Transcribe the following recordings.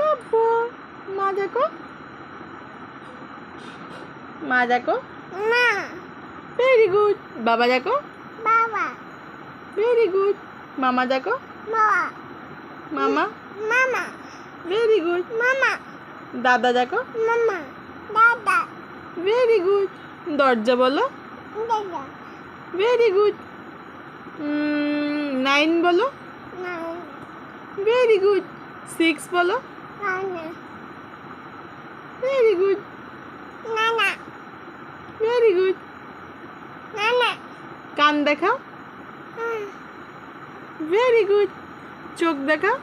কাব্বু মা দেখো, মা দেখো, মা ভেরি গুড। বাবা দেখো, বাবা ভেরি গুড। মামা দেখো, বাবা মামা, মামা ভেরি গুড। মামা দাদা দেখো, মামা দাদা ভেরি গুড। দরজা বলো, দাদা ভেরি গুড। 9 বলো, না ভেরি গুড। 6 বলো, না ভেরি গুড, না না ভেরি গুড। না না কান দেখাও, ভেরি গুড। চোখ দেখাও,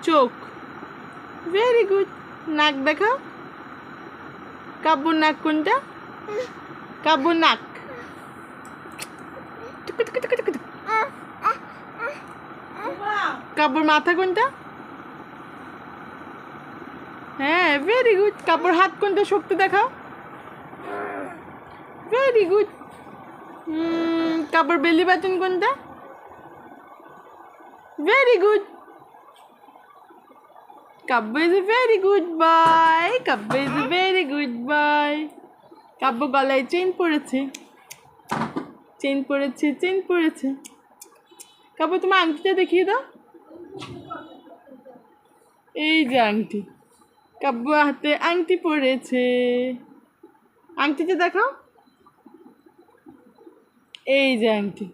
চোখ, ভেরি গুড। নাক দেখাও, কাব্বুর নাক কোনটা? কাব্বুর নাক, কাব্বুর মাথা কোনটা? হ্যাঁ, ভেরি গুড। কাব্বুর হাত কোনটা? শক্তি দেখাও, ভেরি গুড। কাব্বুর বেলি বাটন কোনটা? Very good. Kabbu is a very good boy, Kabbu is a very good boy. Kabbu গলায় চেইন পড়েছে, চেইন পড়েছে, চেইন পড়েছে। কাব্বু তোমার আংটিটা দেখিয়ে দাও, এই যে আংটি। কাব্বু হাতে আংটি পড়েছে, আংটিটা দেখাও, এই যে আংটি।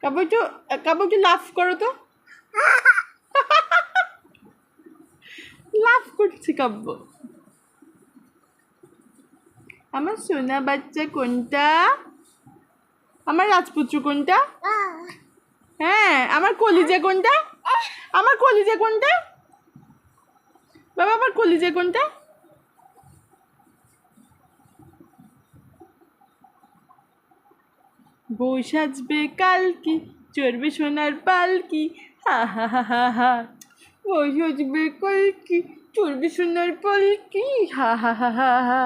কাব্বু একটু লাফ করো তো, লাফ করছি কাব্বু। আমার সোনা বাচ্চা কোনটা? আমার রাজপুত্র কোনটা? হ্যাঁ, আমার কলিজা কোনটা? আমার কলিজা কোনটা? বাবা আমার কলিজা কোনটা? বউ সাজবে কালকি, চড়বে সোনার পালকি, হা হা হা হা হা। বউ সাজবে কালকি, চড়বে সোনার পালকি, হা হা হা হা হা।